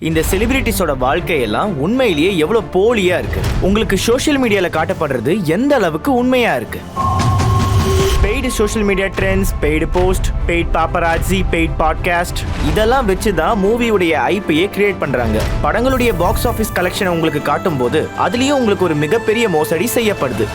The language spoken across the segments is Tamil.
இந்த செலிபிரிட்டிஸோட வாழ்க்கையெல்லாம் உண்மையிலேயே எவ்வளவு போலியா இருக்கு. உங்களுக்கு சோஷியல் மீடியால காட்டப்படுறது எந்த அளவுக்கு உண்மையா இருக்கு? Paid social media trends, paid post, paid paparazzi, paid podcast இதெல்லாம் வச்சு தான் மூவியுடைய ஐபியை கிரியேட் பண்றாங்க. படங்களுடைய பாக்ஸ் ஆஃபீஸ் கலெக்ஷனை உங்களுக்கு காட்டும் போது அதுலயும் உங்களுக்கு ஒரு மிகப்பெரிய மோசடி செய்யப்படுது.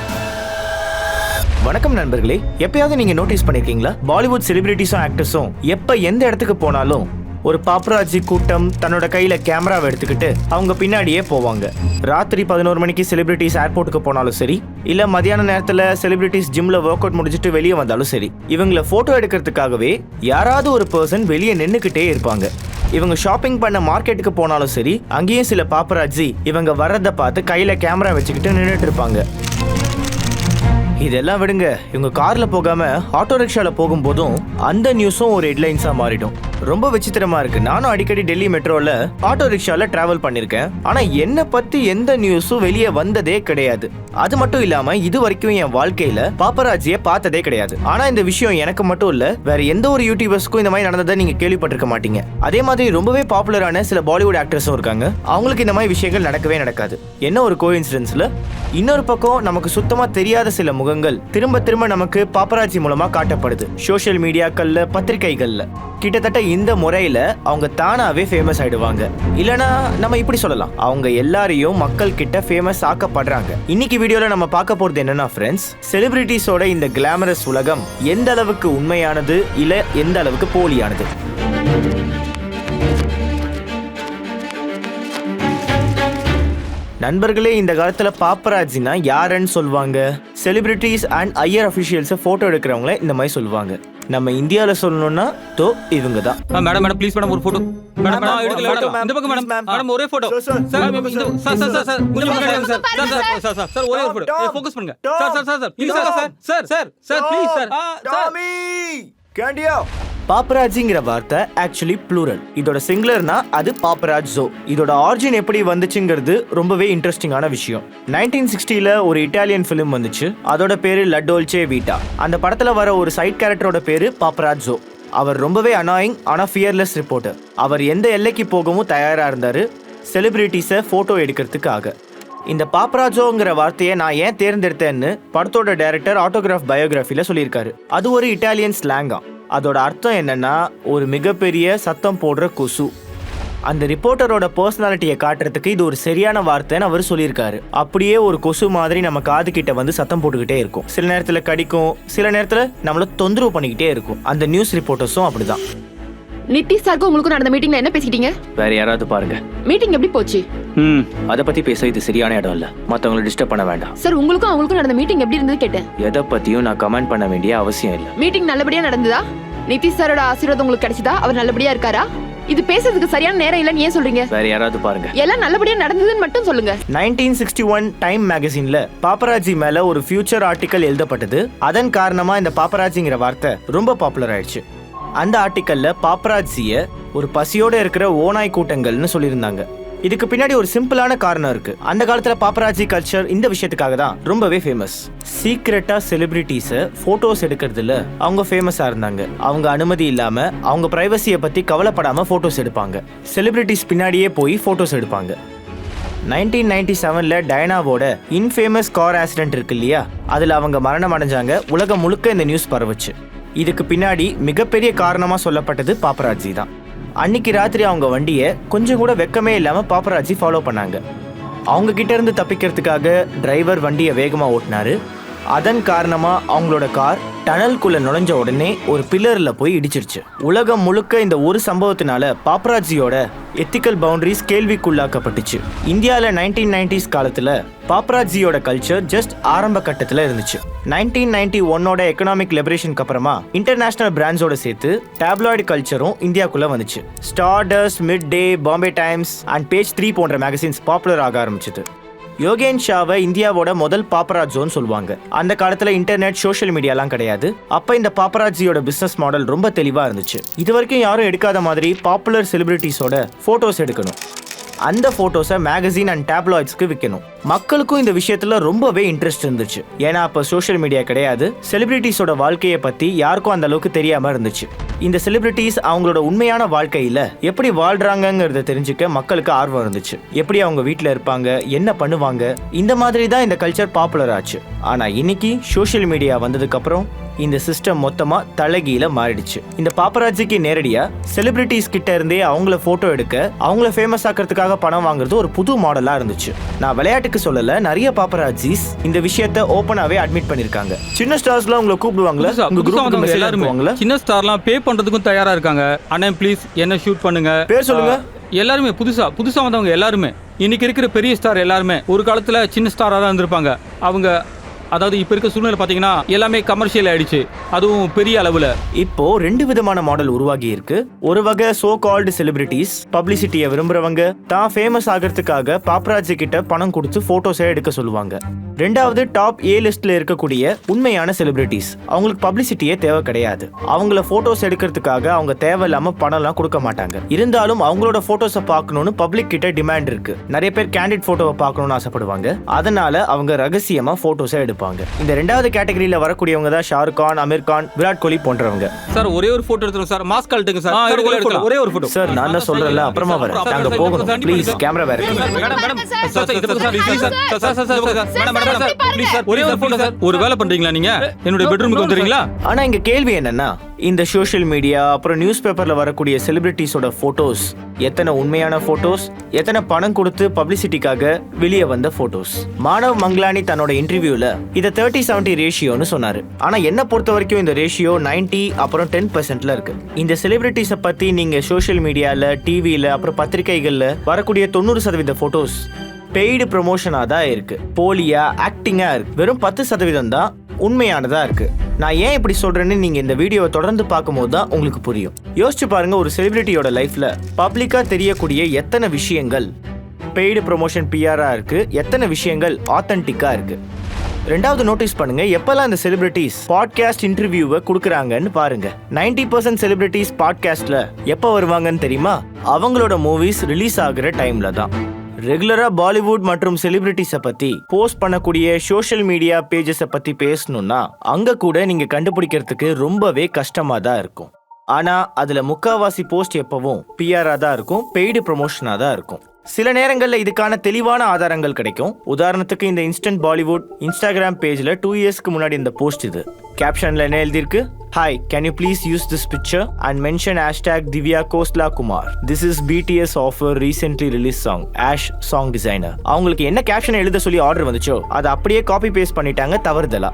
வணக்கம் நண்பர்களே, எப்பயாவது நீங்க நோட்டீஸ் பண்ணிருக்கீங்களா? பாலிவுட் செலிபிரிட்டிஸும் ஆக்டர்ஸும் எப்ப எந்த இடத்துக்கு போனாலும் ஒரு பாப்பராட்சி கூட்டம் தன்னோட கையில கேமராவை எடுத்துக்கிட்டு அவங்க பின்னாடியே போவாங்க. ராத்திரி 11 மணிக்கு செலிபிரிட்டிஸ் ஏர்போர்ட்டுக்கு போனாலும் சரி, இல்ல மதியான நேரத்துல செலிபிரிட்டிஸ் ஜிம்ல ஒர்க் அவுட் முடிச்சுட்டு வெளியே வந்தாலும் சரி, இவங்களை போட்டோ எடுக்கிறதுக்காகவே யாராவது ஒரு பர்சன் வெளியே நின்னுக்கிட்டே இருப்பாங்க. இவங்க ஷாப்பிங் பண்ண மார்க்கெட்டுக்கு போனாலும் சரி, அங்கேயும் சில பாப்பராட்சி இவங்க வர்றதை பார்த்து கையில கேமரா வச்சுக்கிட்டு நின்றுட்டு இருப்பாங்க. இதெல்லாம் விடுங்க, இவங்க கார்ல போகாம ஆட்டோ ரிக்ஷால போகும்போதும் அந்த நியூஸும் ஒரு ஹெட்லைன்ஸா மாறிடும். ரொம்ப விசித்திரமா இருக்கு. நானும் அடிக்கடி டெல்லி மெட்ரோல ஆட்டோ ரிக்ஷால டிராவல் பண்ணிருக்கேன். ஆனா என்ன பத்தி எந்த நியூஸும் வெளியே வந்ததே கிடையாது. அது மட்டும் இல்லாம இது வரைக்கும் என் வாழ்க்கையில பாப்பராட்சியை பார்த்ததே கிடையாது. ஆனா இந்த விஷயம் எனக்கு மட்டும் இல்ல, வேற எந்த ஒரு யூடியூபர்ஸ்க்கும் இந்த மாதிரி நடந்ததை நீங்க கேள்விப்பட்டிருக்க மாட்டீங்க. அதே மாதிரி ரொம்பவே பாப்புலரான சில பாலிவுட் ஆக்டர்ஸும் இருக்காங்க. அவங்களுக்கு இந்த மாதிரி விஷயங்கள் நடக்கவே நடக்காது. என்ன ஒரு கோஇன்சிடென்ஸ்ல. இன்னொரு பக்கம் நமக்கு சுத்தமா தெரியாத சில முகங்கள் திரும்ப திரும்ப நமக்கு பாப்பராட்சி மூலமா காட்டப்படுது. சோஷியல் மீடியாக்கள்ல, பத்திரிகைகள்ல. கிட்டத்தட்ட இந்த முறையில அவங்க தானாவே ஃபேமஸ் ஆயிடுவாங்க. இல்லனா நம்ம இப்படி சொல்லலாம், அவங்க எல்லாரையும் மக்கள் கிட்ட ஃபேமஸ் ஆக்கப்படுறாங்க. இன்னைக்கு வீடியோல நம்ம பார்க்க போறது என்னன்னா ஃப்ரெண்ட்ஸ், செலிபிரிட்டிஸோட இந்த கிளாமரஸ் உலகம் எந்த அளவுக்கு உண்மையானது இல்ல எந்த அளவுக்கு போலியானது. நண்பர்களே, இந்த காலத்துல பாப்பராட்சினா யாருன்னு சொல்லுவாங்க? செலிபிரிட்டிஸ் அண்ட் ஹையர் அஃபிஷியல்ஸை போட்டோ எடுக்கிறவங்கள இந்த மாதிரி சொல்லுவாங்க. நம்ம இந்தியாவில் சொல்லணும்னா தோ இவங்க தான். மேடம் மேடம் ப்ளீஸ் மேடம் ஒரு போட்டோ. மேடம் நான் எடுக்கல மேடம். இந்த பக்கம் மேடம். மேடம் ஒரே போட்டோ. சார் சார் சார் ஒரே ஒரு போட்டோ. ஃபோக்கஸ் பண்ணுங்க. Sir please sir please sir. டாமி கேண்டியா. பாப்பராட்சிங்கிற வார்த்தை ஆக்சுவலி ப்ளூரல். இதோட சிங்குலர்னா அது பாப்பராட்சோ. இதோட ஆரிஜின் எப்படி வந்துச்சுங்கிறது ரொம்பவே இன்ட்ரெஸ்டிங்கான விஷயம். 1960ல ஒரு இட்டாலியன் ஃபிலிம் வந்துச்சு. அதோட பேரு லா டோல்ச்சே வீட்டா. அந்த படத்துல வர ஒரு சைட் கேரக்டரோட பேரு பாப்பராட்சோ. அவர் ரொம்பவே அனாயிங் ஆனா ஃபியர்லெஸ் ரிப்போர்ட்டர். அவர் எந்த எல்லைக்கு போகவும் தயாரா இருந்தாரு, செலிபிரிட்டிஸை போட்டோ எடுக்கிறதுக்காக. இந்த பாப்பராட்சோங்கிற வார்த்தையை நான் ஏன் தேர்ந்தெடுத்தேன்னு படத்தோட டைரக்டர் ஆட்டோகிராஃப் பயோகிராஃபில சொல்லியிருக்காரு. அது ஒரு இட்டாலியன் ஸ்லாங்கா. அதோட அர்த்தம் என்னன்னா ஒரு மிகப்பெரிய சத்தம் போடுற கொசு. அந்த ரிப்போர்ட்டரோட பர்சனாலிட்டியை காட்டுறதுக்கு இது ஒரு சரியான வார்த்தைன்னு அவர் சொல்லியிருக்காரு. அப்படியே ஒரு கொசு மாதிரி நம்ம காது கிட்ட வந்து சத்தம் போட்டுக்கிட்டே இருக்கும். சில நேரத்தில் கடிக்கும், சில நேரத்தில் நம்மள தொந்தரவு பண்ணிக்கிட்டே இருக்கும். அந்த நியூஸ் ரிப்போர்ட்டர்ஸும் அப்படிதான். நிதிஷ் சாருக்கு உங்களுக்கு நடந்த மீட்டிங்ல என்ன பேசிட்டீங்க? வேற யாராவது பாருங்க. மீட்டிங் எப்படி போச்சு? அதை பத்தி பேச இது சரியான இடம் இல்ல. மத்தவங்களை டிஸ்டர்ப் பண்ண வேண்டாம். சார், உங்களுக்கும் அவங்களுக்கும் நடந்த மீட்டிங் எப்படி இருந்தது கேட்டேன். எதை பத்தியும் நான் கமெண்ட் பண்ண வேண்டிய அவசியம் இல்ல. மீட்டிங் நல்லபடியா நடந்ததா? நிதிஷ் சாரோட ஆசீர்வாதம் உங்களுக்கு கிடைச்சதா? அவர் நல்லபடியா இருக்காரா? இது பேசுறதுக்கு சரியான நேரம் இல்லன்னு ஏன் சொல்றீங்க? வேற யாராவது பாருங்க. எல்லாம் நல்லபடியா நடந்ததுன்னு மட்டும் சொல்லுங்க. 1961 டைம் மேகசின்ல பாப்பராட்சி மேல ஒரு ஃபியூச்சர் ஆர்டிக்கல் எழுதப்பட்டது. அதன் காரணமா இந்த பாப்பராட்சிங்கிற வார்த்தை ரொம்ப பாப்புலர் ஆயிடுச்சு. அந்த ஆர்டிக்கல்ல பாப்பராட்சிய ஒரு பசியோட இருக்கிற ஓநாய் கூட்டங்கள்னு சொல்லியிருந்தாங்க. இதுக்கு பின்னாடி ஒரு சிம்பிளான காரணம் இருக்கு. அந்த காலத்துல பாப்பராட்சி கல்ச்சர் இந்த விஷயத்துக்காக தான் ரொம்பவே ஃபேமஸ். சீக்ரெட்டா செலிபிரிட்டிஸ போட்டோஸ் எடுக்கிறதுல அவங்க ஃபேமஸா இருந்தாங்க. அவங்க அனுமதி இல்லாம அவங்க பிரைவசியை பத்தி கவலைப்படாம போட்டோஸ் எடுப்பாங்க. செலிபிரிட்டிஸ் பின்னாடியே போய் போட்டோஸ் எடுப்பாங்க. 1997ல டயனாவோட இன்ஃபேமஸ் கார் ஆக்சிடென்ட் இருக்கு இல்லையா, அதுல அவங்க மரணம் அடைஞ்சாங்க. உலகம் முழுக்க இந்த நியூஸ் பரவுச்சு. இதுக்கு பின்னாடி மிகப்பெரிய காரணமா சொல்லப்பட்டது பாப்பராட்சி தான். அன்னைக்கு ராத்திரி அவங்க வண்டியை கொஞ்சம் கூட வெக்கமே இல்லாம பாப்பராட்சி ஃபாலோ பண்ணாங்க. அவங்க கிட்ட இருந்து தப்பிக்கிறதுக்காக டிரைவர் வண்டியை வேகமா ஓட்டினாரு. அதன் காரணமா அவங்களோட கார் டனல்குள்ள நுழைஞ்ச உடனே ஒரு பில்லர்ல போய் இடிச்சிருச்சு. உலகம் முழுக்க இந்த ஒரு சம்பவத்தினால பாப்பராட்சியோட எத்திக்கல் பவுண்டரிஸ் கேள்விக்குள்ளாக்கப்பட்டுச்சு. இந்தியாவில் 1990s காலத்துல பாப்பராட்சியோட கல்ச்சர் ஜஸ்ட் ஆரம்ப கட்டத்துல இருந்துச்சு. 1991ஓட எக்கனாமிக் லிபரேஷனுக்கு அப்புறமா இன்டர்நேஷனல் பிராண்ட்ஸோட சேர்த்து டேப்லாய்டு கல்ச்சரும் இந்தியாக்குள்ள வந்துச்சு. Stardust, mid day, Bombay times and page 3 போன்ற மேகசின்ஸ் பாப்புலர் ஆக ஆரம்பிச்சது. யோகேன் ஷாவை இந்தியாவோட முதல் பாப்பராட்சோன்னு சொல்லுவாங்க. அந்த காலத்துல இன்டர்நெட், சோஷியல் மீடியாலாம் கிடையாது. அப்ப இந்த பாப்பராட்சியோட பிசினஸ் மாடல் ரொம்ப தெளிவா இருந்துச்சு. இது வரைக்கும் யாரும் எடுக்காத மாதிரி பாப்புலர் செலிபிரிட்டிஸோட போட்டோஸ் எடுக்கணும். அந்த போட்டோஸை மேகசின் அண்ட் டேப்லாய்ட்ஸ்க்கு விற்கணும். மக்களுக்கும் இந்த விஷயத்துல ரொம்பவே இன்ட்ரெஸ்ட் இருந்துச்சு. ஏன்னா அப்ப சோஷியல் மீடியா கிடையாது, செலிபிரிட்டிஸோட வாழ்க்கையை பத்தி யாருக்கும் அந்த அளவுக்கு தெரியாம இருந்துச்சு. இந்த செலிபிரிட்டிஸ் அவங்களோட உண்மையான வாழ்க்கையில எப்படி வாழ்றாங்கிறத தெரிஞ்சுக்க மக்களுக்கு ஆர்வம் இருந்துச்சு. எப்படி அவங்க வீட்டுல இருப்பாங்க, என்ன பண்ணுவாங்க, இந்த மாதிரி தான் இந்த கல்ச்சர் பாப்புலர் ஆச்சு. ஆனா இன்னைக்கு சோஷியல் மீடியா வந்ததுக்கு அப்புறம் இந்த சிஸ்டம் மொத்தமா தலைகீழ மாறிடுச்சு. இந்த பாப்பராஜிக்கு நேரடியா செலிபிரிட்டிஸ் கிட்ட இருந்தே அவங்கள போட்டோ எடுக்க, அவங்கள ஃபேமஸ் ஆக்கிறதுக்காக பணம் வாங்குறது ஒரு புது மாடலா இருந்துச்சு. நான் விளையாட்டுக்கு சொல்லல, நிறைய பாப்பராஜிஸ் இந்த விஷயத்தை ஓபனாவே அட்மிட் பண்ணிருக்காங்க. சின்ன ஸ்டார்ஸ்லாம் உங்களை கூப்பிடுவாங்களா, உங்க குரூப்புக்கு மெசேஜ் அனுப்புவாங்களா? சின்ன ஸ்டார்லாம் பே பண்றதுக்கும் தயாரா இருக்காங்க. அண்ணா ப்ளீஸ் என்ன ஷூட் பண்ணுங்க, பேர் சொல்லுங்க. எல்லாருமே புதுசா வந்தவங்க எல்லாருமே, இன்னைக்கு இருக்கிற பெரிய ஸ்டார் எல்லாருமே ஒரு காலத்துல சின்ன ஸ்டாரா தான் இருந்திருப்பாங்க. அவங்க அதாவது இப்ப இருக்க சூழ்நிலை பாத்தீங்கன்னா எல்லாமே கமர்ஷியல் ஆயிடுச்சு, அதுவும் பெரிய அளவுல. இப்போ 2 விதமான மாடல் உருவாகி இருக்கு. ஒரு வகை சோ கால்டு செலிபிரிட்டிஸ், பப்ளிசிட்டியை விரும்புறவங்க தான் ஃபேமஸ் ஆகிறதுக்காக பாப்பராஜி கிட்ட பணம் கொடுத்து போட்டோஸை எடுக்க சொல்லுவாங்க. ரெண்டாவது டாப் ஏ லிஸ்ட்ல இருக்கக்கூடிய உண்மையான செலிபிரிட்டிஸ், அவங்களுக்கு பப்ளிசிட்டியே தேவை கிடையாது. அவங்கள போட்டோஸ் எடுக்கிறதுக்காக அவங்க தேவையில்லாம பணம்லாம் கொடுக்க மாட்டாங்க. இருந்தாலும் அவங்களோட போட்டோஸை பார்க்கணும்னு பப்ளிக் கிட்ட டிமாண்ட் இருக்கு. நிறைய பேர் கேண்டிட் போட்டோவை பார்க்கணும்னு ஆசைப்படுவாங்க. அதனால அவங்க ரகசியமா போட்டோஸை எடுப்பாங்க. இந்த ரெண்டாவது கேட்டகரியில வரக்கூடியவங்க தான் ஷாருக் கான், அமீர் கான், விராட் கோலி போன்றவங்க. சார் ஒரே ஒரு போட்டோ எடுத்துறோம் சார், மாஸ்க் கழட்டுங்க சார். ஒரே ஒரு போட்டோ சார். நான் தான் சொல்றேன்ல, அப்புறமா வரேன், நாங்க போகணும். ப்ளீஸ் கேமரா வேற ஒரே ஒரு போட்டோ சார். ஒரு வேலை பண்றீங்களா நீங்க? என்னோட பெட்ரூமுக்கு வந்துறீங்களா? ஆனா இங்க கேள்வி என்னன்னா, இந்த சோஷியல் மீடியா அப்புறம் நியூஸ் பேப்பர்ல வரக்கூடிய செலிபிரிட்டிஸோட போட்டோஸ் எத்தனை உண்மையான போட்டோஸ், எத்தனை பணம் கொடுத்து பப்ளிசிட்டிக்காக வெளியே வந்த போட்டோஸ்? மானவ் மங்களானி தன்னோட இன்டர்வியூல இதை 30-70 ரேஷியோன்னு சொன்னாரு. ஆனா என்ன பொறுத்த வரைக்கும் இந்த ரேஷியோ 90 அப்புறம் 10%ல இருக்கு. இந்த செலிபிரிட்டிஸை பத்தி நீங்க சோஷியல் மீடியால, டிவியில அப்புறம் பத்திரிகைகள்ல வரக்கூடிய 90% போட்டோஸ் பெய்டு ப்ரொமோஷனா தான் இருக்கு, போலியா ஆக்டிங்கா இருக்கு. வெறும் 10% தான் உண்மையானதா இருக்கு. நான் ஏன் இப்படி சொல்றேன்னு நீங்க இந்த வீடியோவை தொடர்ந்து பார்க்கும்போது தான் உங்களுக்கு புரியும். யோசிச்சு பாருங்க, ஒரு செலிபிரிட்டியோட லைஃப்ல பப்ளிக்கா தெரியக்கூடிய எத்தனை விஷயங்கள் பெய்டு ப்ரொமோஷன் பிஆரா இருக்கு, எத்தனை விஷயங்கள் ஆத்தென்டிக்கா இருக்கு. ரெண்டாவது நோட்டீஸ் பண்ணுங்க, எப்பெல்லாம் இந்த செலிபிரிட்டிஸ் பாட்காஸ்ட் இன்டர்வியூவை கொடுக்குறாங்கன்னு பாருங்க. 90% செலிபிரிட்டிஸ் பாட்காஸ்ட்ல எப்போ வருவாங்கன்னு தெரியுமா? அவங்களோட மூவிஸ் ரிலீஸ் ஆகுற டைம்ல தான். ரெகுலரா பாலிவுட் மற்றும் செலிபிரிட்டிஸை பத்தி போஸ்ட் பண்ணக்கூடிய சோஷியல் மீடியா பேஜஸை பத்தி பேசணும்னா அங்க கூட நீங்க கண்டுபிடிக்கிறதுக்கு ரொம்பவே கஷ்டமா தான் இருக்கும். ஆனா அதுல முக்காவாசி போஸ்ட் எப்பவும் பிஆரா தான் இருக்கும், பெய்டு ப்ரொமோஷனா தான் இருக்கும். சில நேரங்கள்ல இதுக்கான தெளிவான ஆதாரங்கள் கிடைக்கும். உதாரணத்துக்கு இந்த இன்ஸ்டன்ட் பாலிவுட் இன்ஸ்டாகிராம் பேஜ்ல 2 இயர்ஸ்க்கு முன்னாடி இந்த போஸ்ட். இது கேப்ஷன்ல என்ன எழுதிருக்கு? Hi, can you please use this picture and mention #Divya Khosla Kumar. This is BTS of a recently released song. Ash song designer. அவங்களுக்கு என்ன கேப்ஷன் எழுத சொல்லி ஆர்டர் வந்துச்சோ அதை அப்படியே காப்பி பேஸ்ட் பண்ணிட்டாங்க தவறுதலா.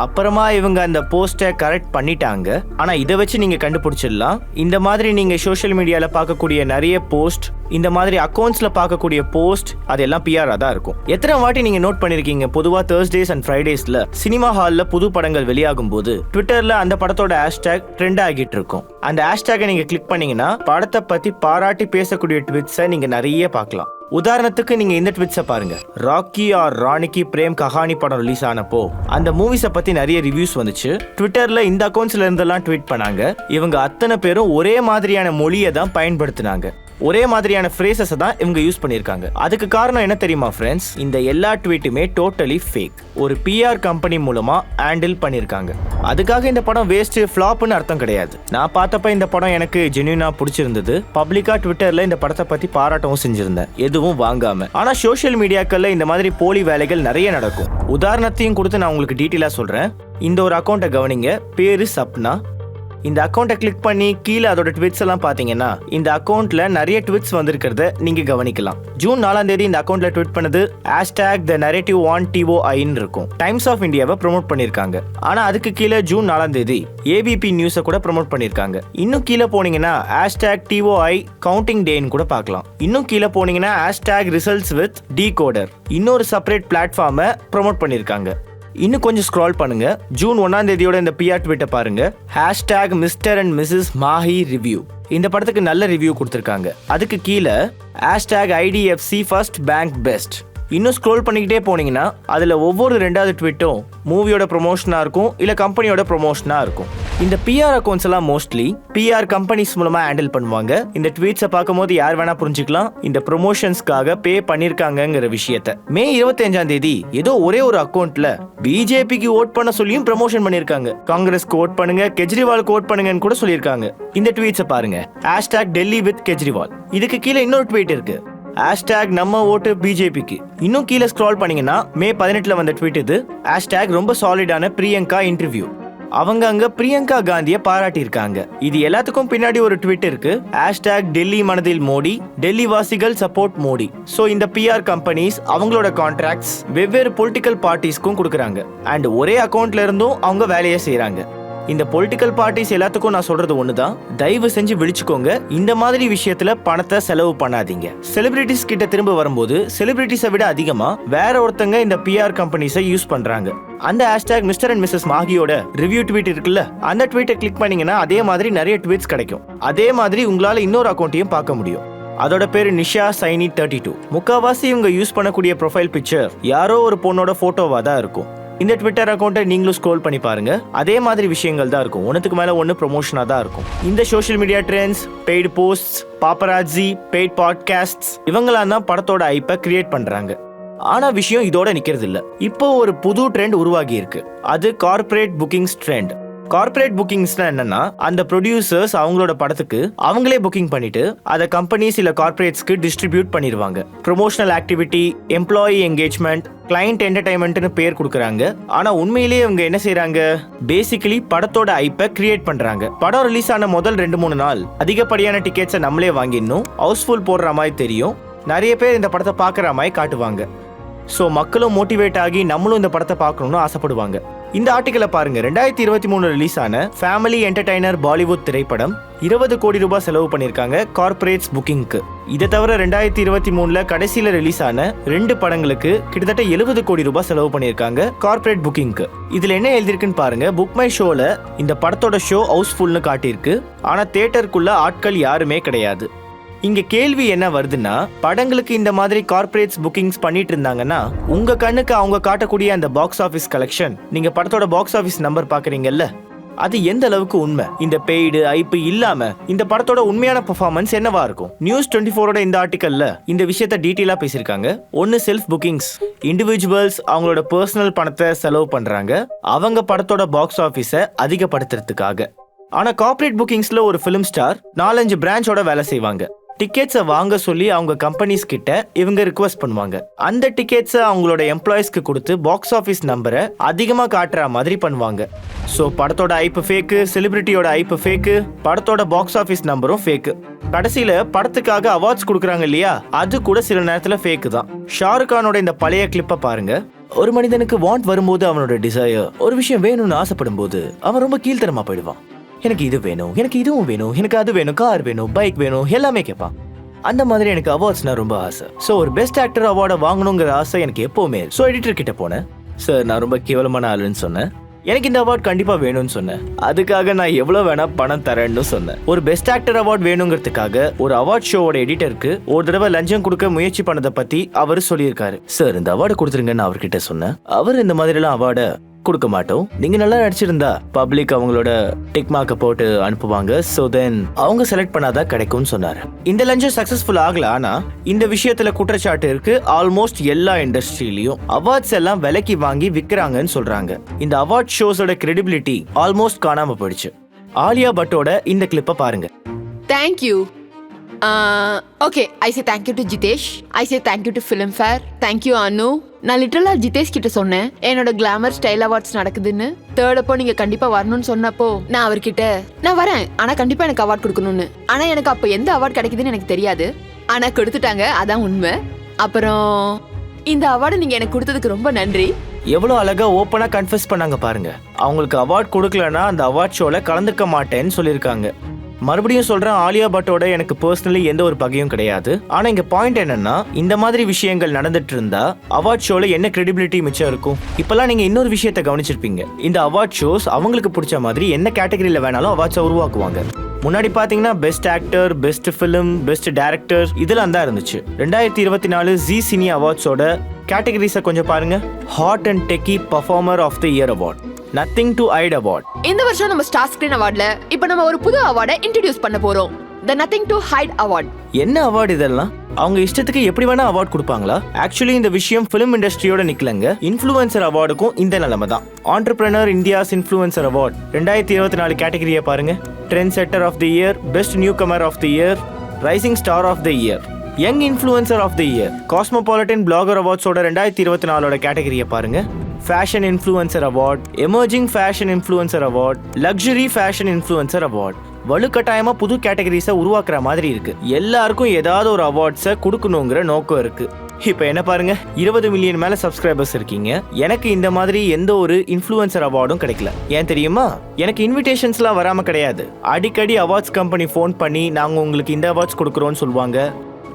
அப்புறமா இவங்க அந்த போஸ்டை கரெக்ட் பண்ணிட்டாங்க. ஆனா இதை வச்சு நீங்க கண்டுபிடிச்சிடலாம், இந்த மாதிரி நீங்க சோஷியல் மீடியால பார்க்கக்கூடிய நிறைய போஸ்ட், இந்த மாதிரி அக்கௌண்ட்ஸ்ல பார்க்கக்கூடிய போஸ்ட் அதெல்லாம் பிஆரா தான் இருக்கும். எத்தனை வாட்டி நீங்க நோட் பண்ணிருக்கீங்க, பொதுவா Thursdays அண்ட் Fridaysல சினிமா ஹால்ல புது படங்கள் வெளியாகும் போது ட்விட்டர்ல அந்த படத்தோட ஹேஷ்டேக் ட்ரெண்ட் ஆகிட்டு இருக்கும். அந்த ஹேஷ்டேக்கை நீங்க கிளிக் பண்ணீங்கன்னா படத்தை பத்தி பாராட்டி பேசக்கூடிய ட்வீட்ஸை நீங்க நிறைய பார்க்கலாம். உதாரணத்துக்கு நீங்க இந்த ட்வீட்ஸை பாருங்க. ராக்கி ஆர் ராணிக்கு பிரேம் கஹானி படம் ரிலீஸ் ஆனப்போ அந்த மூவிஸை பத்தி நிறைய ரிவ்யூஸ் வந்துச்சு. ட்விட்டர்ல இந்த அக்கௌண்ட்ஸ்ல இருந்தெல்லாம் ட்வீட் பண்ணாங்க. இவங்க அத்தனை பேரும் ஒரே மாதிரியான மொழியை தான் பயன்படுத்தினாங்க, ஒரே மாதிரியான ஃப்ரேசஸ் தான் இவங்க யூஸ் பண்ணிருக்காங்க. அதுக்கு காரணம் என்ன தெரியுமா ஃப்ரெண்ட்ஸ்? இந்த எல்லா ட்வீட்டுமே டோட்டலி ஃபேக், ஒரு பிஆர் கம்பெனி மூலமா ஹேண்டில் பண்ணிருக்காங்க. அதுக்காக இந்த படம் வேஸ்ட் ஃபிளாப்னு அர்த்தம் கிடையாது. நான் பார்த்தப்ப இந்த படம் எனக்கு ஜென்யூனா பிடிச்சிருந்தது. பப்ளிக்கா ட்விட்டர்ல இந்த படத்தை பத்தி பாராட்டவும் செஞ்சிருந்தேன், எதுவும் வாங்காம. ஆனா சோஷியல் மீடியாக்கள்ல இந்த மாதிரி போலி வேலைகள் நிறைய நடக்கும். உதாரணத்தையும் கொடுத்து நான் உங்களுக்கு டீட்டெயிலா சொல்றேன். இந்த ஒரு அக்கௌண்ட்டை கவனிங்க, பேரு சப்னா. இந்த அக்கௌண்ட்டை கிளிக் பண்ணி கீழே அதோட ட்வீட்ஸ் எல்லாம் பாத்தீங்கன்னா இந்த அக்கௌண்ட்ல நிறைய ட்வீட்ஸ் வந்திருக்கிறத நீங்க கவனிக்கலாம். ஜூன் 4ஆம் தேதி இந்த அக்கௌண்ட்ல ட்வீட் பண்ணது #TheNarrative1TOI இருக்கும். டைம்ஸ் ஆஃப் இந்தியாவை ப்ரோமோட் பண்ணிருக்காங்க. ஆனா அதுக்கு கீழே ஜூன் 4ஆம் தேதி ஏபிபி நியூஸை கூட ப்ரோமோட் பண்ணிருக்காங்க. இன்னும் கீழே போனீங்கன்னா #TOI கவுண்டிங் டேன்னு கூட பார்க்கலாம். இன்னும் கீழே போனீங்கன்னா #ResultsWithDecoder இன்னொரு செப்பரேட் பிளாட்ஃபார்மை ப்ரோமோட் பண்ணிருக்காங்க. இன்னும் கொஞ்சம் ஸ்க்ரால் பண்ணுங்க. ஜூன் 1ஆம் தேதியோட இந்த பிஆர் ட்வீட்டை பாருங்க. #Mr. and Mrs. Mahi Review இந்த படத்துக்கு நல்ல ரிவ்யூ கொடுத்திருக்காங்க. அதுக்கு கீழே #IDFC First Bank Best இன்னும் ஸ்க்ரோல் பண்ணிக்கிட்டே போனீங்கன்னா அதில் ஒவ்வொரு 2வது ட்வீட்டும் மூவியோட ப்ரொமோஷனாக இருக்கும் இல்லை கம்பெனியோட ப்ரொமோஷனாக இருக்கும். இந்த பிஆர் அக்கௌண்ட்ஸ் எல்லாம் மோஸ்ட்லி பிஆர் கம்பெனிஸ் மூலமா ஹேண்டில் பண்ணுவாங்க. இந்த ட்வீட்ஸை பார்க்கும்போது யார் வேணா புரிஞ்சுக்கலாம் இந்த ப்ரொமோஷன்ஸ்க்காக பே பண்ணிருக்காங்கிற விஷயத்த. மே 25ஆம் தேதி ஏதோ ஒரே ஒரு அக்கௌண்ட்ல பிஜேபிக்கு ஓட் பண்ண சொல்லியும் ப்ரமோஷன் பண்ணிருக்காங்க. காங்கிரஸ்க்கு ஓட் பண்ணுங்க, கெஜ்ரிவாலுக்கு ஓட் பண்ணுங்கன்னு கூட சொல்லியிருக்காங்க. இந்த ட்வீட்ஸை பாருங்க. #டெல்லி வித் கெஜ்ரிவால். இதுக்கு கீழே இன்னொரு ட்வீட் இருக்கு. நம்ம ஓட்டு பிஜேபிக்கு. இன்னும் கீழே ஸ்க்ரால் பண்ணீங்கன்னா மே 18 வந்த ட்வீட் இது. ரொம்ப சாலிடான பிரியங்கா இன்டர்வியூ. அவங்க அங்க பிரியங்கா காந்தியை பாராட்டியிருக்காங்க. இது எல்லாத்துக்கும் பின்னாடி ஒரு ட்வீட் இருக்கு. டெல்லி மனதில் மோடி, டெல்லி வாசிகள் சப்போர்ட் மோடி. சோ இந்த பிஆர் கம்பெனிஸ் அவங்களோட கான்ட்ராக்ட்ஸ் வெவ்வேறு பொலிட்டிக்கல் பார்ட்டிஸ்க்கும் கொடுக்குறாங்க. அண்ட் ஒரே அக்கௌண்ட்ல இருந்தும் அவங்க வேலையை செய்யறாங்க. இந்த பொலிட்டிக்கல் பார்ட்டிஸ் எல்லாத்துக்கும் நான் சொல்றது ஒண்ணுதான், தயவு செஞ்சு விழிச்சுக்கோங்க. இந்த மாதிரி விஷயத்துல பணத்தை செலவு பண்ணாதீங்க. செலிபிரிட்டிஸ் கிட்ட திரும்ப வரும்போது செலிபிரிட்டிஸை விட அதிகமா வேற ஒருத்தங்க இந்த பிஆர் கம்பெனிஸை யூஸ் பண்றாங்க. அந்த மிஸ்டர் அண்ட் மிஸ்ஸஸ் மாகியோட ரிவ்யூ ட்வீட் இருக்குல்ல, அந்த ட்வீட்டை கிளிக் பண்ணீங்கன்னா அதே மாதிரி நிறைய ட்வீட்ஸ் கிடைக்கும். அதே மாதிரி உங்களால இன்னொரு அக்கௌண்ட்டையும் பார்க்க முடியும். அதோட பேரு நிஷா சைனி 32. முக்காவாசி இவங்க யூஸ் பண்ணக்கூடிய ப்ரொஃபைல் பிக்சர் யாரோ ஒரு பொண்ணோட போட்டோவா தான் இருக்கும். இந்த ட்விட்டர் அக்கௌண்ட்டை நீங்களும் ஸ்க்ரோல் பண்ணி பாருங்க. அதே மாதிரி விஷயங்கள் தான் இருக்கும். ஒன்றுக்கு மேல ஒன்று ப்ரொமோஷனாக தான் இருக்கும். இந்த social media trends, paid posts, paparazzi, paid podcasts இவங்களாம் தான் படத்தோட ஐப்பை கிரியேட் பண்றாங்க. ஆனா விஷயம் இதோட நிக்கிறது இல்ல. இப்போ ஒரு புது ட்ரெண்ட் உருவாகி இருக்கு. அது கார்ப்பரேட் புக்கிங்ஸ் ட்ரெண்ட். கார்ப்பரேட் புக்கிங்ஸ்னா என்னன்னா, அந்த ப்ரொடியூசர்ஸ் அவங்களோட படத்துக்கு அவங்களே புக்கிங் பண்ணிட்டு அதை கம்பெனிஸ் இல்ல கார்ப்பரேட்ஸ்க்கு டிஸ்ட்ரிபியூட் பண்ணிடுவாங்க. Promotional activity, employee engagement, client என்டர்டைன்மெண்ட்னு பேர் கொடுக்குறாங்க. ஆனா உண்மையிலேயே அவங்க என்ன செய்யறாங்க, பேசிக்கலி படத்தோட ஐப்பை கிரியேட் பண்றாங்க. படம் ரிலீஸ் ஆன முதல் 2-3 நாள் அதிகப்படியான டிக்கெட்ஸை நம்மளே வாங்கிடணும். ஹவுஸ்ஃபுல் போடுற மாதிரி தெரியும். நிறைய பேர் இந்த படத்தை பார்க்குற மாதிரி காட்டுவாங்க. ஸோ மக்களும் மோட்டிவேட் ஆகி நம்மளும் இந்த படத்தை பார்க்கணும்னு ஆசைப்படுவாங்க. இந்த ஆர்டிக்கலை பாருங்க. 2023 ரிலீஸ் ஆன ஃபேமிலி என்டர்டைனர் பாலிவுட் திரைப்படம் 20 கோடி ரூபாய் செலவு பண்ணிருக்காங்க கார்ப்பரேட்ஸ் புக்கிங்க்கு. இதை தவிர 2023 கடைசியில ரிலீஸ் ஆன 2 படங்களுக்கு கிட்டத்தட்ட 70 கோடி ரூபாய் செலவு பண்ணிருக்காங்க கார்ப்பரேட் புக்கிங்க்கு. இதுல என்ன எழுதிருக்குன்னு பாருங்க. புக் மை ஷோல இந்த படத்தோட ஷோ ஹவுஸ்ஃபுல்னு காட்டியிருக்கு. ஆனா தியேட்டருக்குள்ள ஆட்கள் யாருமே கிடையாது. இங்க கேள்வி என்ன வருதுன்னா, படங்களுக்கு இந்த மாதிரி கார்ப்பரேட்ஸ் புக்கிங்ஸ் பண்ணிட்டு இருந்தாங்கன்னா உங்க கண்ணுக்கு அவங்க காட்டக்கூடிய அந்த பாக்ஸ் ஆஃபீஸ் கலெக்ஷன், நீங்க படத்தோட பாக்ஸ் ஆஃபீஸ் நம்பர் பாக்குறீங்கல்ல, அது எந்த அளவுக்கு உண்மை? இந்த பெய்டு ஐப்பு இல்லாம இந்த படத்தோட உண்மையான பெர்ஃபார்மன்ஸ் என்னவா இருக்கும்? நியூஸ் 24ஓட இந்த ஆர்டிக்கல்ல இந்த விஷயத்தை டீட்டெயிலா பேசியிருக்காங்க. ஒன்னு செல்ஃப் புக்கிங்ஸ். இண்டிவிஜுவல்ஸ் அவங்களோட பர்சனல் பணத்தை செலவு பண்றாங்க அவங்க படத்தோட பாக்ஸ் ஆஃபீஸை அதிகப்படுத்துறதுக்காக. ஆனா கார்ப்பரேட் புக்கிங்ஸ்ல ஒரு பிலிம் ஸ்டார் 4-5 பிரான்ச்சோட வேலை செய்வாங்க. டிக்கெட்ஸை வாங்க சொல்லி அவங்க கம்பெனிஸ் கிட்ட இவங்க ரிக்வெஸ்ட் பண்ணுவாங்க. அந்த டிக்கெட்ஸை அவங்களோட எம்ப்ளாயிஸ்க்கு கொடுத்து பாக்ஸ் ஆஃபீஸ் நம்பரை அதிகமாக காட்டுற மாதிரி பண்ணுவாங்க. ஸோ படத்தோட ஐப்பு ஃபேக்கு, செலிபிரிட்டியோட ஐப்பு ஃபேக்கு, படத்தோட பாக்ஸ் ஆஃபீஸ் நம்பரும் ஃபேக்கு. கடைசியில படத்துக்காக அவார்ட்ஸ் கொடுக்குறாங்க இல்லையா, அது கூட சில நேரத்தில் ஃபேக்கு தான். ஷாருக் கானோட இந்த பழைய கிளிப்பை பாருங்க. ஒரு மனிதனுக்கு வாண்ட் வரும்போது அவனோட டிசையர், ஒரு விஷயம் வேணும்னு ஆசைப்படும் போது அவன் ரொம்ப கீழ்த்தரமா போயிடுவான். எனக்கு இது வேணும், எனக்கு இதுவும் வேணும், எனக்கு அது வேணும், கார் வேணும், பைக் வேணும், எல்லாமே கேட்பான். அந்த மாதிரி எனக்கு அவார்ட்ஸ்னா ரொம்ப ஆசை. ஸோ ஒரு பெஸ்ட் ஆக்டர் அவார்டை வாங்கணுங்கிற ஆசை எனக்கு எப்பவுமே. ஸோ எடிட்டர் கிட்ட போனேன். சார் நான் ரொம்ப கேவலமான ஆளுன்னு சொன்னேன். எனக்கு இந்த அவார்ட் கண்டிப்பா வேணும்னு சொன்னேன். அதுக்காக நான் எவ்வளவு வேணா பணம் தரேன்னு சொன்னேன். ஒரு பெஸ்ட் ஆக்டர் அவார்ட் வேணுங்கிறதுக்காக ஒரு அவார்ட் ஷோவோட எடிட்டருக்கு ஒரு தடவை லஞ்சம் கொடுக்க முயற்சி பண்ணதை பத்தி அவர் சொல்லியிருக்காரு. சார் இந்த அவார்டு கொடுத்துருங்கன்னு அவர்கிட்ட சொன்னேன். அவர் இந்த மாதிரி எல்லாம் அவார்டை கொடுக்க மாட்டோம், நீங்க நல்லா நடிச்சிருந்தா பப்ளிக் அவங்களோட டிக் மார்க்க போட்டு அனுப்புவாங்க, சோ தென் அவங்க செலக்ட் பண்ணாதான் கிடைக்கும்னு சொன்னாரு. இந்த லஞ்சம் சக்சஸ்ஃபுல் ஆகல. ஆனா இந்த விஷயத்துல குற்றச்சாட்டு இருக்கு. ஆல்மோஸ்ட் எல்லா இண்டஸ்ட்ரியிலயும் அவார்ட்ஸ் எல்லாம் விலைக்கு வாங்கி விற்கிறாங்கன்னு சொல்றாங்க. இந்த அவார்ட் ஷோஸோட கிரெடிபிலிட்டி ஆல்மோஸ்ட் காணாம போயிடுச்சு. ஆலியா பட்டோட இந்த கிளிப்பை பாருங்க. Thank you. Okay, I say thank you to Jitesh, I say thank you to Filmfare, thank you Anu. நான் லிட்டரலாக ஜிதேஷ் கிட்ட சொன்னேன் என்னோட கிளாமர் ஸ்டைல் அவார்ட்ஸ் நடக்குதுன்னு. தேர்ட் அப்போ நீங்கள் கண்டிப்பாக வரணும்னு சொன்னப்போ நான் அவர்கிட்ட நான் வரேன் ஆனால் கண்டிப்பாக எனக்கு அவார்ட் கொடுக்கணும்னு. ஆனால் எனக்கு அப்போ எந்த அவார்ட் கிடைக்குதுன்னு எனக்கு தெரியாது. ஆனால் கொடுத்துட்டாங்க, அதான் உண்மை. அப்புறம் இந்த அவார்டு நீங்கள் எனக்கு கொடுத்ததுக்கு ரொம்ப நன்றி. எவ்வளோ அழகா ஓப்பனா கன்ஃபெஸ் பண்ணாங்க பாருங்க. அவங்களுக்கு அவார்ட் கொடுக்கலன்னா அந்த அவார்ட் ஷோல கலந்துக்க மாட்டேன்னு சொல்லியிருக்காங்க. மறுபடியும் சொல்றேன், ஆலியா பட்டோட எனக்கு பர்சனலி எந்த ஒரு பகையும் கிடையாது. ஆனா இங்க பாயிண்ட் என்னன்னா, இந்த மாதிரி விஷயங்கள் நடந்துட்டு இருந்தா அவார்ட் ஷோல என்ன கிரெடிபிலிட்டி மிச்சம் இருக்கும்? இப்பெல்லாம் நீங்க இன்னொரு விஷயத்தை கவனிச்சிருப்பீங்க, இந்த அவார்ட் ஷோஸ் அவங்களுக்கு பிடிச்ச மாதிரி என்ன கேட்டகரியில வேணாலும் அவார்ட்ஸை உருவாக்குவாங்க. முன்னாடி பாத்தீங்கன்னா best actor, best film, best director இதெல்லாம் தான் இருந்துச்சு. 2024 ஜி சினி அவார்ட்ஸோட கேட்டகரிஸை கொஞ்சம் பாருங்க. Hot and techie performer of the year award, nothing to hide award. இந்த வருஷம் நம்ம ஸ்டார் ஸ்கிரீன் அவார்ட்ல இப்போ நம்ம ஒரு புது அவார்டை இன்ட்ரோடியூஸ் பண்ண போறோம், த நத்திங் டு ஹைட் அவார்ட். என்ன அவார்டு இதெல்லாம்? அவங்க இஷ்டத்துக்கு எப்படி வேணா அவார்ட் கொடுப்பாங்களா? ஆக்சுவலி இந்த விஷயம் ஃபிலிம் இண்டஸ்ட்ரியோட நிக்கலங்க, இன்ஃப்ளூயன்சர் அவார்டுக்கும் இந்த நிலைமை தான். ஆண்டர்பிரனர் இந்தியாஸ் இன்ஃப்ளூயன்சர் அவார்ட் 2024 கேட்டகரியை பாருங்க. Trend setter of the year, best newcomer of the year, rising star of the year, young influencer of the year. Cosmopolitan blogger அவார்ட்ஸோட 2024 கேட்டகரியை பாருங்க. Fashion influencer award, emerging fashion influencer award, luxury fashion influencer award. வலுக்கட்டாயமா புது கேட்டகரிஸை உருவாக்குற மாதிரி இருக்கு. எல்லாருக்கும் ஏதாவது ஒரு அவார்ட்ஸை கொடுக்கணுங்கிற நோக்கம் இருக்கு. இப்ப என்ன பாருங்க, 20 மில்லியன் மேல சப்ஸ்கிரைபர்ஸ் இருக்கீங்க. எனக்கு இந்த மாதிரி எந்த ஒரு இன்ஃப்ளூயன்சர் அவார்டும் கிடைக்கல. ஏன் தெரியுமா? எனக்கு இன்விடேஷன்ஸ்லாம் வராம கிடையாது. அடிக்கடி அவார்ட்ஸ் கம்பெனி ஃபோன் பண்ணி நாங்க உங்களுக்கு இந்த அவார்ட்ஸ் கொடுக்குறோம்னு சொல்லுவாங்க.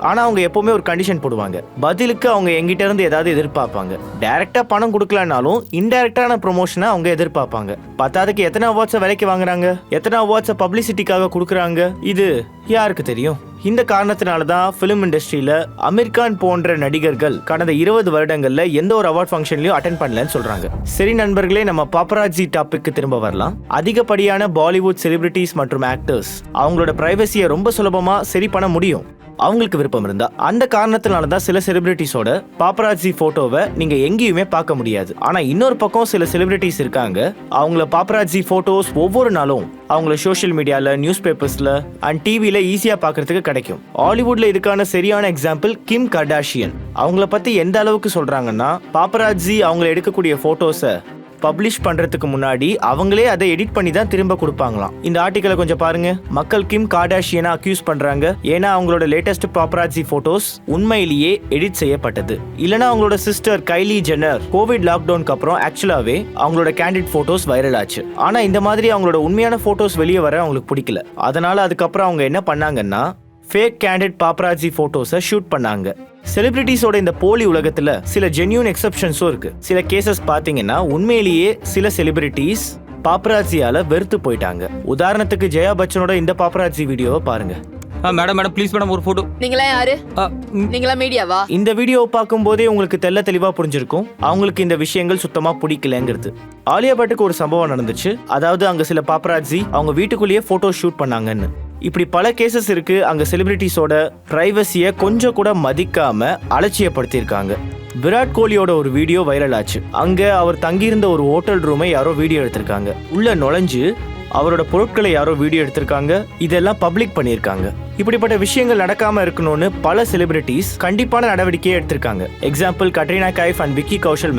ஆனா அவங்க எப்பவுமே ஒரு கண்டிஷன் போடுவாங்க, பதிலுக்கு அவங்க எங்கிட்ட இருந்து ஏதாவது எதிர்பார்ப்பாங்க. டைரக்டா பணம் கொடுக்கலனாலும் இன்டைரக்டான ப்ரொமோஷனை அவங்க எதிர்பார்ப்பாங்க. பத்தாவதுக்கு எத்தனை அவார்ட்ஸை விலைக்கு வாங்குறாங்க, எத்தனை அவார்ட்ஸை பப்ளிசிட்டிக்காக கொடுக்குறாங்க, இது யாருக்கு தெரியும்? இந்த காரணத்தினால தான் ஃபிலிம் இண்டஸ்ட்ரியில அமீர் கான் போன்ற நடிகர்கள் கடந்த 20 வருடங்கள்ல எந்த ஒரு அவார்ட் ஃபங்க்ஷன்லயும் அட்டென்ட் பண்ணலன்னு சொல்றாங்க. சரி நண்பர்களே, நம்ம பாப்பராஜி டாபிக்கு திரும்ப வரலாம். அதிகப்படியான பாலிவுட் செலிபிரிட்டிஸ் மற்றும் ஆக்டர்ஸ் அவங்களோட பிரைவசியை ரொம்ப சுலபமா சரி பண்ண முடியும், அவங்களுக்கு விருப்பம் இருந்தா. அந்த காரணத்தினால தான் சில செலிபிரிட்டிஸோட பாப்பராஜி போட்டோவை நீங்க எங்கேயுமே பார்க்க முடியாது. ஆனா இன்னொரு பக்கம் சில செலிபிரிட்டிஸ் இருக்காங்க, அவங்கள பாப்பராஜி போட்டோஸ் ஒவ்வொரு நாளும் அவங்கள சோஷியல் மீடியால, நியூஸ் பேப்பர்ஸ்ல அண்ட் டிவில ஈஸியா பார்க்கறதுக்கு கிடைக்கும். ஹாலிவுட்ல இதுக்கான சரியான எக்ஸாம்பிள் கிம் கர்டாஷியன். அவங்கள பத்தி எந்த அளவுக்கு சொல்றாங்கன்னா, பாப்பராஜி அவங்கள எடுக்கக்கூடிய போட்டோஸை பப்ளிஷ் பண்றதுக்கு முன்னாடி அவங்களே அதை எடிட் பண்ணி தான் திரும்ப கொடுப்பாங்களாம். இந்த ஆர்டிக்கலை கொஞ்சம் பாருங்க. மக்கள் கிம் கார்டாஷியனை அக்யூஸ் பண்றாங்க, ஏன்னா அவங்களோட லேட்டஸ்ட் பாப்பராஜி போட்டோஸ் உண்மையிலேயே எடிட் செய்யப்பட்டது. இல்லனா அவங்களோட சிஸ்டர் கைலி ஜென்னர் கோவிட் லாக்டவுனுக்கு அப்புறம் ஆக்சுவலாவே அவங்களோட கேண்டிட் போட்டோஸ் வைரல் ஆச்சு. ஆனா இந்த மாதிரி அவங்களோட உண்மையான போட்டோஸ் வெளியே வர அவங்களுக்கு பிடிக்கல. அதனால அதுக்கப்புறம் அவங்க என்ன பண்ணாங்கன்னா, ஃபேக் கேண்டிட் பாப்பராஜி போட்டோஸை ஷூட் பண்ணாங்க. செலிபிரிட்டிஸோட இந்த போலி உலகத்துல சில ஜென்யூன் எக்ஸெப்ஷன்ஸும் இருக்கு. சில கேசஸ் பாத்தீங்கன்னா உண்மையிலேயே சில செலிபிரிட்டிஸ் பாப்பராஜியால வெறுத்து போயிட்டாங்க. உதாரணத்துக்கு ஜெயா பச்சனோட இந்த பாப்பராஜி வீடியோவை பாருங்க. மேடம் ப்ளீஸ் மேடம் ஒரு போட்டோ. நீங்களா யாரு? நீங்களா மீடியாவா? இந்த வீடியோ பார்க்கும் போதே உங்களுக்கு தெளிவா புரிஞ்சிருக்கும் அவங்களுக்கு இந்த விஷயங்கள் சுத்தமா பிடிக்கலங்கிறது. ஆலியா பட்டுக்கு ஒரு சம்பவம் நடந்துச்சு. அதாவது அங்க சில பாப்பராஜி அவங்க வீட்டுக்குள்ளேயே போட்டோ ஷூட் பண்ணாங்கன்னு. இப்படி பல கேசஸ் இருக்கு. அங்க செலிபிரிட்டிஸோட பிரைவசியை கொஞ்சம் கூட மதிக்காம அலட்சியப்படுத்தியிருக்காங்க. விராட் கோலியோட ஒரு வீடியோ வைரல் ஆச்சு. அங்க அவர் தங்கியிருந்த ஒரு ஹோட்டல் ரூமை யாரோ வீடியோ எடுத்திருக்காங்க. உள்ள நுழைஞ்சு அவரோட பொருட்களை யாரோ வீடியோ எடுத்திருக்காங்க. இதெல்லாம் பப்ளிக் பண்ணியிருக்காங்க. இப்படிப்பட்ட விஷயங்கள் நடக்காம இருக்கணும்னு பல செலிபிரிட்டிஸ் கண்டிப்பான நடவடிக்கையை எடுத்திருக்காங்க. எக்ஸாம்பிள் கட்ரீனா கைஃப் அண்ட் விக்கி கௌஷல்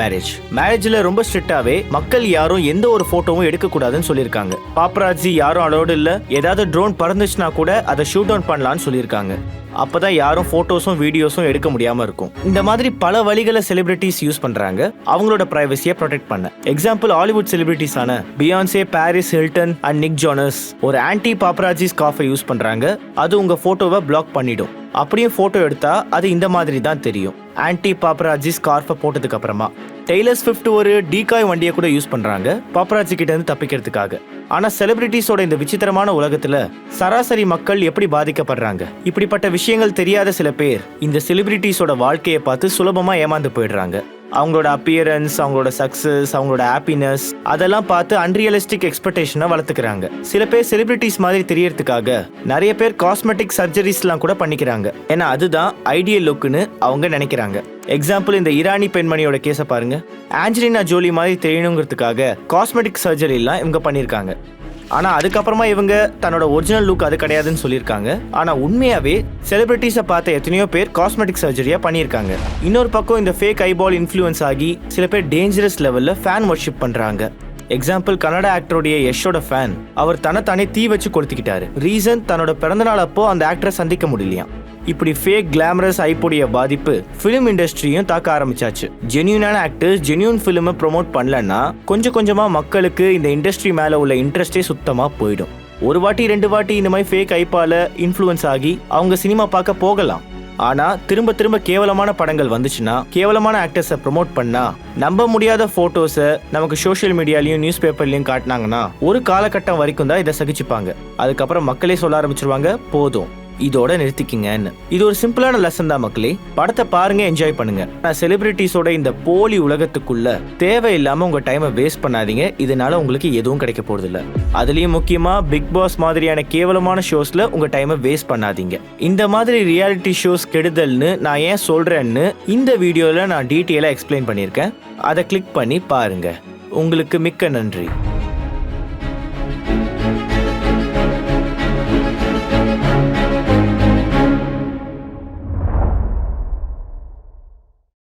மேரேஜ்ல ரொம்ப ஸ்ட்ரிக்டாவே மக்கள் யாரும் எந்த ஒரு போட்டோவும் எடுக்க கூடாதுன்னு சொல்லியிருக்காங்க. பாப்பராஜி யாரும் அலோடு இல்ல. ஏதாவது ட்ரோன் பறந்துச்சுன்னா கூட அதை ஷூட் டவுன் பண்ணலாம்னு சொல்லியிருக்காங்க. அப்பதான் யாரும் போட்டோஸும் வீடியோஸும் எடுக்க முடியாம இருக்கும். இந்த மாதிரி பல வழிகளை செலிபிரிட்டிஸ் யூஸ் பண்றாங்க அவங்களோட பிரைவசியை ப்ரொடெக்ட் பண்ண. எக்ஸாம்பிள் ஹாலிவுட் செலிபிரிட்டிஸான Beyonce, Paris Hilton and Nick Jonas ஒரு ஆன்டி பாப்பராஜி ஸ்கார்ஃபை யூஸ் பண்றாங்க. அது உங்க போட்டோவை பிளாக் பண்ணிடும். அப்படியே போட்டோ எடுத்தா அது இந்த மாதிரி தான் தெரியும். ஆன்டி பாப்பராஜி ஸ்கார்ஃபை போட்டதுக்கு அப்புறமா டெய்லர் ஸ்விஃப்ட் ஒரு டீகாய் வண்டியை கூட யூஸ் பண்றாங்க பாப்பராஜி கிட்ட இருந்து தப்பிக்கிறதுக்காக. ஆனா செலிபிரிட்டிஸோட இந்த விசித்திரமான உலகத்துல சராசரி மக்கள் எப்படி பாதிக்கப்படுறாங்க? இப்படிப்பட்ட விஷயங்கள் தெரியாத சில பேர் இந்த செலிபிரிட்டிஸோட வாழ்க்கையை பார்த்து சுலபமா ஏமாந்து போயிடுறாங்க. அவங்களோட அப்பியரன்ஸ், அவங்களோட சக்சஸ், அவங்களோட ஹாப்பினஸ் அதெல்லாம் பார்த்து அன்ரியலிஸ்டிக் எக்ஸ்பெக்டேஷனை வளர்த்துக்கிறாங்க. சில பேர் செலிபிரிட்டிஸ் மாதிரி தெரியறதுக்காக நிறைய பேர் காஸ்மெட்டிக் சர்ஜரிஸ்லாம் கூட பண்ணிக்கிறாங்க. ஏன்னா அதுதான் ஐடியல் லுக்னு அவங்க நினைக்கிறாங்க. எக்ஸாம்பிள் இந்த ஈரானி பெண்மணியோட கேஸை பாருங்க. ஆஞ்சலினா ஜோலி மாதிரி தெரியணுங்கிறதுக்காக காஸ்மெட்டிக் சர்ஜரி எல்லாம் இவங்க பண்ணியிருக்காங்க. ஆனா அதுக்கப்புறமா இவங்க தன்னோட ஒரிஜினல் லுக் அது கிடையாதுன்னு சொல்லியிருக்காங்க. ஆனா உண்மையாவே செலிபிரிட்டிஸை பார்த்த எத்தனையோ பேர் காஸ்மெட்டிக் சர்ஜரியா பண்ணியிருக்காங்க. இன்னொரு பக்கம் இந்த ஃபேக் ஐபால் இன்ஃப்ளூயன்ஸ் ஆகி சில பேர் டேஞ்சரஸ் லெவல்ல ஃபேன் வர்ஷிப் பண்றாங்க. எக்ஸாம்பிள் கன்னடா ஆக்டருடைய யஷோட ஃபேன் அவர் தன்னை தீ வச்சு கொளுத்திக்கிட்டாரு. ரீசன் தன்னோட பிறந்தநாள் அப்போ அந்த ஆக்டரை சந்திக்க முடியலையாம். இப்படி ஃபேக் கிளாமரஸ் ஐப்போடைய பாதிப்பு ஃபிலிம் இண்டஸ்ட்ரியும் தாக்க ஆரம்பிச்சாச்சு. ஜென்யூனான ஆக்டர்ஸ் ஜென்யூன் ஃபிலிமை ப்ரொமோட் பண்ணலன்னா கொஞ்சம் கொஞ்சமா மக்களுக்கு இந்த இண்டஸ்ட்ரி மேல உள்ள இன்ட்ரெஸ்டே சுத்தமா போயிடும். ஒரு வாட்டி 2 வாட்டி இந்த மாதிரி ஃபேக் ஐப்பால இன்ஃப்ளூயன்ஸ் ஆகி அவங்க சினிமா பார்க்க போகலாம். ஆனா திரும்ப திரும்ப கேவலமான படங்கள் வந்துச்சுன்னா, கேவலமான ஆக்டர்ஸை ப்ரொமோட் பண்ணா, நம்ப முடியாத போட்டோஸை நமக்கு சோஷியல் மீடியாலையும் நியூஸ் பேப்பர்லையும் காட்டினாங்கன்னா ஒரு காலகட்டம் வரைக்கும் தான் இதை சகிச்சுப்பாங்க. அதுக்கப்புறம் மக்களே சொல்ல ஆரம்பிச்சிருவாங்க, போதும் இதோட நிறுத்திக்கிங்கன்னு. இது ஒரு சிம்பிளான லெசன் தான் மக்களே. படத்தை பாருங்க, என்ஜாய் பண்ணுங்க. நான் செலிபிரிட்டிஸோட இந்த போலி உலகத்துக்குள்ள தேவையில்லாம உங்க டைமை வேஸ்ட் பண்ணாதீங்க. இதனால உங்களுக்கு எதுவும் கிடைக்க போறது இல்ல. அதுலயும் முக்கியமா பிக் பாஸ் மாதிரியான கேவலமான ஷோஸ்ல உங்க டைமை வேஸ்ட் பண்ணாதீங்க. இந்த மாதிரி ரியாலிட்டி ஷோஸ் கெடுதல்னு நான் ஏன் சொல்றேன்னு இந்த வீடியோல நான் டீட்டெயிலா எக்ஸ்பிளைன் பண்ணியிருக்கேன். அதை கிளிக் பண்ணி பாருங்க. உங்களுக்கு மிக்க நன்றி.